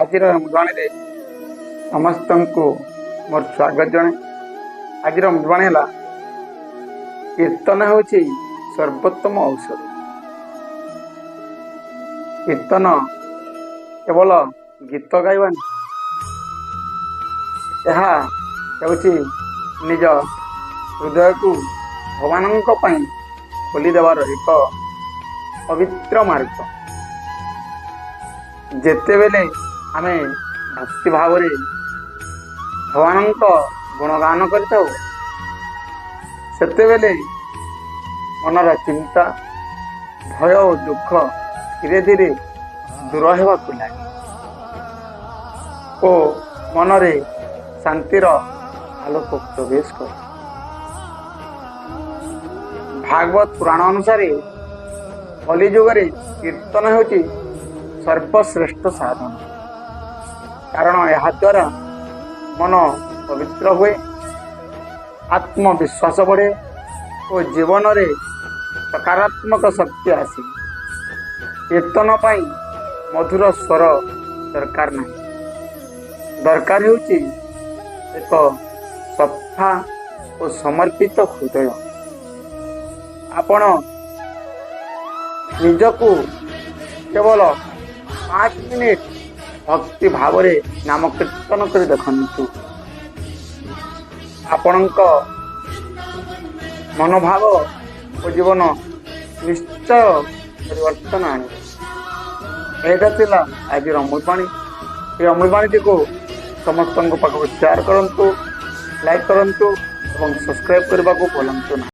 ଆଜିର ଅମୃତବାଣୀରେ ସମସ୍ତଙ୍କୁ ମୋର ସ୍ୱାଗତ ଜଣେ। ଆଜିର ଅମୃତବାଣୀ ହେଲା କୀର୍ତ୍ତନ ହେଉଛି ସର୍ବୋତ୍ତମ ଔଷଧ। କୀର୍ତ୍ତନ କେବଳ ଗୀତ ଗାଇବା ନୁହେଁ, ଏହା ହେଉଛି ନିଜ ହୃଦୟକୁ ଭଗବାନଙ୍କ ପାଇଁ ଖୋଲିଦେବାର ଏକ ପବିତ୍ର ମାର୍ଗ। ଯେତେବେଳେ ଆମେ ଭକ୍ତି ଭାବରେ ଭଗବାନଙ୍କ ଗୁଣଗାନ କରିଥାଉ, ସେତେବେଳେ ମନର ଚିନ୍ତା, ଭୟ ଓ ଦୁଃଖ ଧୀରେ ଧୀରେ ଦୂର ହେବାକୁ ଲାଗେ ଓ ମନରେ ଶାନ୍ତିର ଆଲୋକ ପ୍ରବେଶ କରେ। ଭାଗବତ ପୁରାଣ ଅନୁସାରେ କଲିଯୁଗରେ କୀର୍ତ୍ତନ ହେଉଛି ସର୍ବଶ୍ରେଷ୍ଠ ସାଧନ, କାରଣ ଏହା ଦ୍ୱାରା ମନ ପବିତ୍ର ହୁଏ, ଆତ୍ମବିଶ୍ୱାସ ବଢ଼େ ଓ ଜୀବନରେ ସକାରାତ୍ମକ ଶକ୍ତି ଆସେ। କୀର୍ତ୍ତନ ପାଇଁ ମଧୁର ସ୍ୱର ଦରକାର ନାହିଁ, ଦରକାର ହେଉଛି ଏକ ସଫା ଓ ସମର୍ପିତ ହୃଦୟ। ଆପଣ ନିଜକୁ କେବଳ 5 ମିନିଟ ଭକ୍ତି ଭାବରେ ନାମ କୀର୍ତ୍ତନ କରି ଦେଖନ୍ତୁ। ଆପଣଙ୍କ ମନୋଭାବ ଓ ଜୀବନ ନିଶ୍ଚୟ ପରିବର୍ତ୍ତନ ଆଣିବ। ଏଇଟା ଥିଲା ଆଜିର ଅମୃତବାଣୀ। এই ଅମୃତବାଣୀଟିକୁ ସମସ୍ତଙ୍କ ପାଖକୁ ସେୟାର କରନ୍ତୁ, ଲାଇକ୍ କରନ୍ତୁ ଏବଂ ସବସ୍କ୍ରାଇବ୍ କରିବାକୁ ଭୁଲନ୍ତୁ ନାହିଁ।